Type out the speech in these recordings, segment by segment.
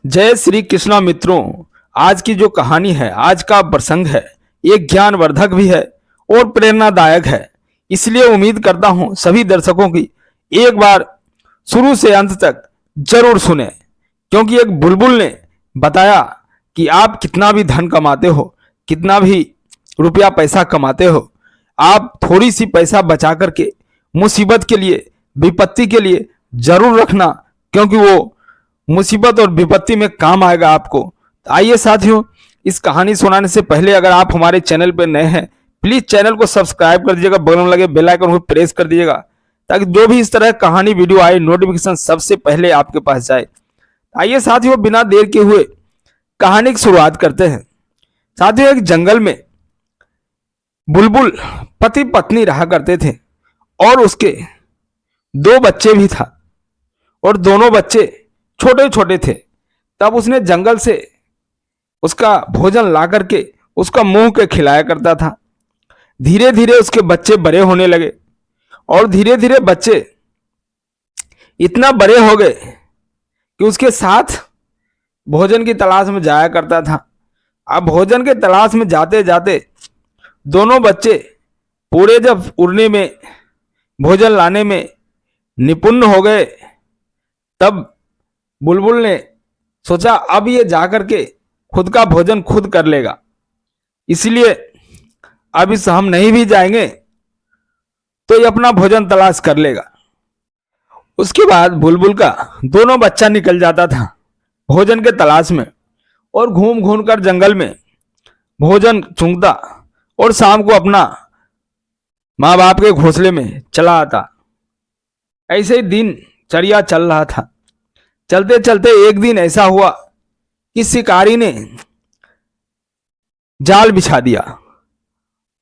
जय श्री कृष्णा मित्रों। आज की जो कहानी है, आज का प्रसंग है, एक ज्ञानवर्धक भी है और प्रेरणादायक है। इसलिए उम्मीद करता हूं सभी दर्शकों की एक बार शुरू से अंत तक जरूर सुने, क्योंकि एक बुलबुल ने बताया कि आप कितना भी धन कमाते हो, कितना भी रुपया पैसा कमाते हो, आप थोड़ी सी पैसा बचा करके मुसीबत के लिए, विपत्ति के लिए जरूर रखना, क्योंकि वो मुसीबत और विपत्ति में काम आएगा आपको। तो आइए साथियों, इस कहानी सुनाने से पहले अगर आप हमारे चैनल पर नए हैं, प्लीज चैनल को सब्सक्राइब कर दीजिएगा, बगल में लगे बेल आइकन को प्रेस कर दीजिएगा, ताकि जो भी इस तरह कहानी वीडियो आए नोटिफिकेशन सबसे पहले आपके पास जाए। आइए साथियों, बिना देर के हुए कहानी की शुरुआत करते हैं। साथियों, एक जंगल में बुलबुल पति पत्नी रहा करते थे और उसके दो बच्चे भी था, और दोनों बच्चे छोटे छोटे थे। तब उसने जंगल से उसका भोजन ला करके उसका मुंह के खिलाया करता था। धीरे धीरे उसके बच्चे बड़े होने लगे और धीरे धीरे बच्चे इतना बड़े हो गए कि उसके साथ भोजन की तलाश में जाया करता था। अब भोजन के तलाश में जाते जाते दोनों बच्चे पूरे जब उड़ने में, भोजन लाने में निपुण हो गए, तब बुलबुल ने सोचा अब ये जाकर के खुद का भोजन खुद कर लेगा, इसलिए अब इस हम नहीं भी जाएंगे तो ये अपना भोजन तलाश कर लेगा। उसके बाद बुलबुल का दोनों बच्चा निकल जाता था भोजन के तलाश में और घूम घूम कर जंगल में भोजन चुंगता और शाम को अपना माँ बाप के घोंसले में चला आता। ऐसे ही दिनचर्या चल रहा था। चलते चलते एक दिन ऐसा हुआ कि शिकारी ने जाल बिछा दिया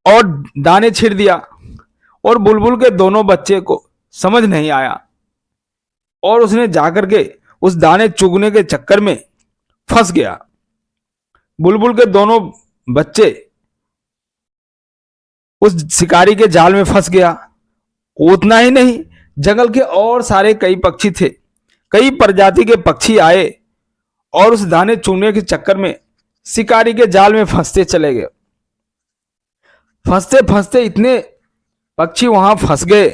और दाने छिड़ दिया, और बुलबुल के दोनों बच्चे को समझ नहीं आया और उसने जाकर के उस दाने चुगने के चक्कर में फंस गया। बुलबुल के दोनों बच्चे उस शिकारी के जाल में फंस गया। उतना ही नहीं, जंगल के और सारे कई पक्षी थे, कई प्रजाति के पक्षी आए और उस दाने चुगने के चक्कर में शिकारी के जाल में फंसते चले गए। फंसते फंसते इतने पक्षी वहां फंस गए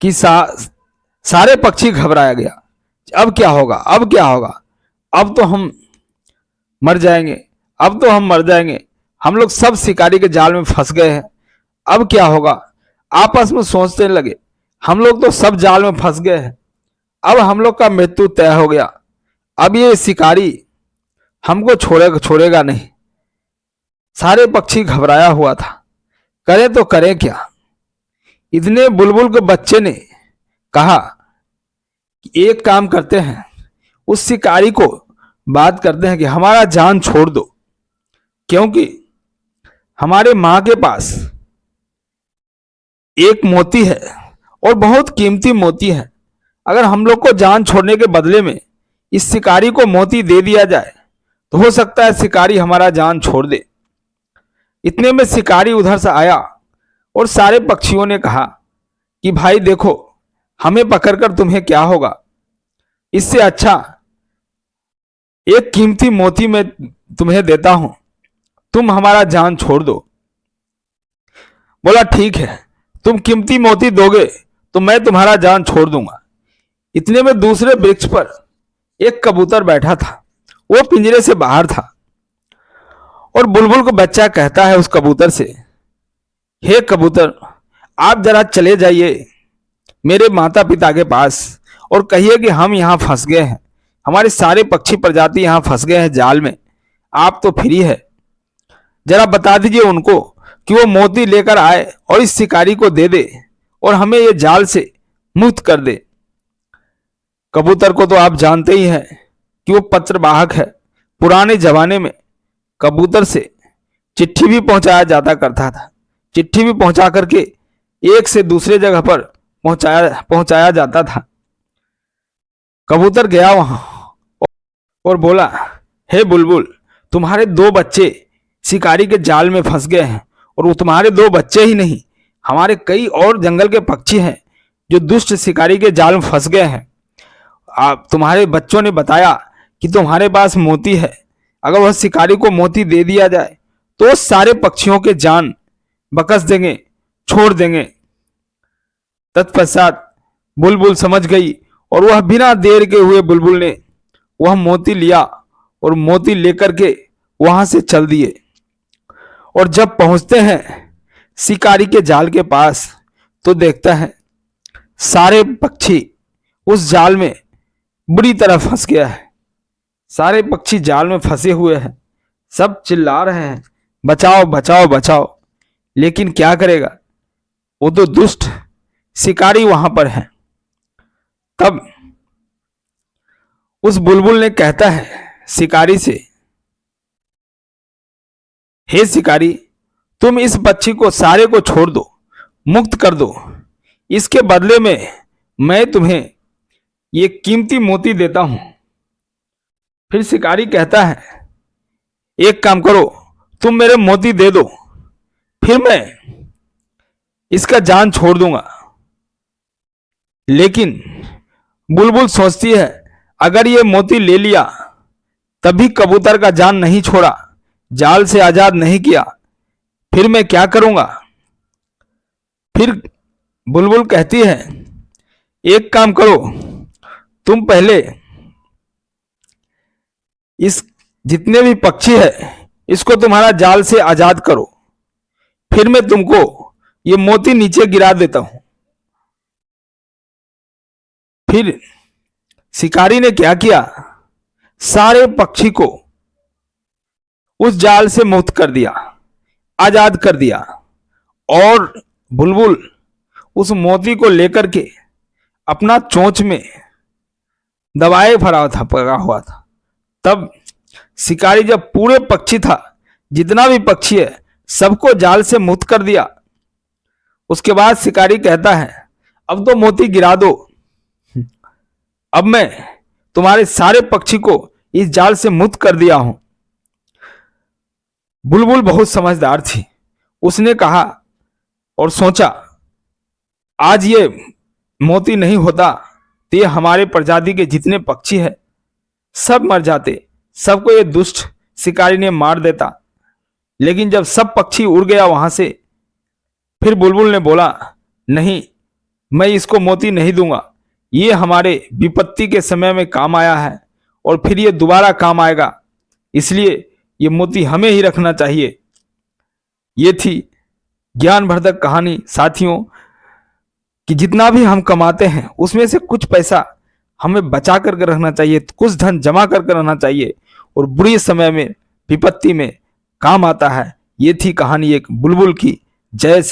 कि सारे पक्षी घबराया गया। अब क्या होगा, अब क्या होगा, अब तो हम मर जाएंगे, अब तो हम मर जाएंगे, हम लोग सब शिकारी के जाल में फंस गए हैं, अब क्या होगा। आपस में सोचने लगे, हम लोग तो सब जाल में फंस गए हैं, अब हम लोग का मृत्यु तय हो गया, अब ये शिकारी हमको छोड़ेगा नहीं। सारे पक्षी घबराया हुआ था, करें तो करें क्या। इतने बुलबुल के बच्चे ने कहा कि एक काम करते हैं, उस शिकारी को बात करते हैं कि हमारा जान छोड़ दो, क्योंकि हमारे मां के पास एक मोती है और बहुत कीमती मोती है। अगर हम लोग को जान छोड़ने के बदले में इस शिकारी को मोती दे दिया जाए तो हो सकता है शिकारी हमारा जान छोड़ दे। इतने में शिकारी उधर से आया और सारे पक्षियों ने कहा कि भाई देखो, हमें पकड़कर तुम्हें क्या होगा, इससे अच्छा एक कीमती मोती मैं तुम्हें देता हूं, तुम हमारा जान छोड़ दो। बोला ठीक है, तुम कीमती मोती दोगे तो मैं तुम्हारा जान छोड़ दूंगा। इतने में दूसरे वृक्ष पर एक कबूतर बैठा था, वो पिंजरे से बाहर था, और बुलबुल का बच्चा कहता है उस कबूतर से, हे कबूतर, आप जरा चले जाइए मेरे माता पिता के पास और कहिए कि हम यहाँ फंस गए हैं, हमारे सारे पक्षी प्रजाति यहाँ फंस गए हैं जाल में, आप तो फ्री है, जरा बता दीजिए उनको कि वो मोती लेकर आए और इस शिकारी को दे दे और हमें ये जाल से मुक्त कर दे। कबूतर को तो आप जानते ही हैं कि वो पत्रवाहक है। पुराने जमाने में कबूतर से चिट्ठी भी पहुंचाया जाता करता था, चिट्ठी भी पहुंचा करके एक से दूसरे जगह पर पहुंचाया जाता था। कबूतर गया वहां और बोला, हे बुलबुल, तुम्हारे दो बच्चे शिकारी के जाल में फंस गए हैं, और वो तुम्हारे दो बच्चे ही नहीं, हमारे कई और जंगल के पक्षी हैं जो दुष्ट शिकारी के जाल में फंस गए हैं। आप तुम्हारे बच्चों ने बताया कि तुम्हारे पास मोती है, अगर वह शिकारी को मोती दे दिया जाए तो वो सारे पक्षियों के जान बकस देंगे, छोड़ देंगे। तत्पश्चात बुलबुल समझ गई और वह बिना देर के हुए बुलबुल ने वह मोती लिया और मोती लेकर के वहां से चल दिए। और जब पहुंचते हैं शिकारी के जाल के पास तो देखता है सारे पक्षी उस जाल में बुरी तरह फंस गया है। सारे पक्षी जाल में फंसे हुए हैं, सब चिल्ला रहे हैं बचाओ बचाओ बचाओ, लेकिन क्या करेगा, वो तो दुष्ट शिकारी वहां पर है। तब उस बुलबुल ने कहता है शिकारी से, हे शिकारी, तुम इस पक्षी को सारे को छोड़ दो, मुक्त कर दो, इसके बदले में मैं तुम्हें ये कीमती मोती देता हूं। फिर शिकारी कहता है, एक काम करो, तुम मेरे मोती दे दो, फिर मैं इसका जान छोड़ दूंगा। लेकिन बुलबुल सोचती है, अगर ये मोती ले लिया तभी कबूतर का जान नहीं छोड़ा, जाल से आजाद नहीं किया, फिर मैं क्या करूंगा। फिर बुलबुल कहती है, एक काम करो, तुम पहले इस जितने भी पक्षी है इसको तुम्हारा जाल से आजाद करो, फिर मैं तुमको ये मोती नीचे गिरा देता हूं। फिर शिकारी ने क्या किया, सारे पक्षी को उस जाल से मुक्त कर दिया, आजाद कर दिया, और बुलबुल उस मोती को लेकर के अपना चोंच में दबाए पड़ा हुआ था। तब शिकारी जब पूरे पक्षी था, जितना भी पक्षी है, सबको जाल से मुक्त कर दिया। उसके बाद शिकारी कहता है, अब तो मोती गिरा दो, अब मैं तुम्हारे सारे पक्षी को इस जाल से मुक्त कर दिया हूं। बुलबुल बहुत समझदार थी, उसने कहा और सोचा, आज ये मोती नहीं होता तो ये हमारे प्रजाति के जितने पक्षी हैं सब मर जाते, सबको ये दुष्ट शिकारी ने मार देता। लेकिन जब सब पक्षी उड़ गया वहां से, फिर बुलबुल ने बोला, नहीं, मैं इसको मोती नहीं दूंगा, ये हमारे विपत्ति के समय में काम आया है और फिर ये दोबारा काम आएगा, इसलिए ये मोती हमें ही रखना चाहिए। ये थी ज्ञानवर्धक कहानी साथियों, कि जितना भी हम कमाते हैं उसमें से कुछ पैसा हमें बचा करके रखना चाहिए, कुछ धन जमा करके रखना चाहिए, और बुरे समय में विपत्ति में काम आता है। ये थी कहानी एक बुलबुल की। जय श्री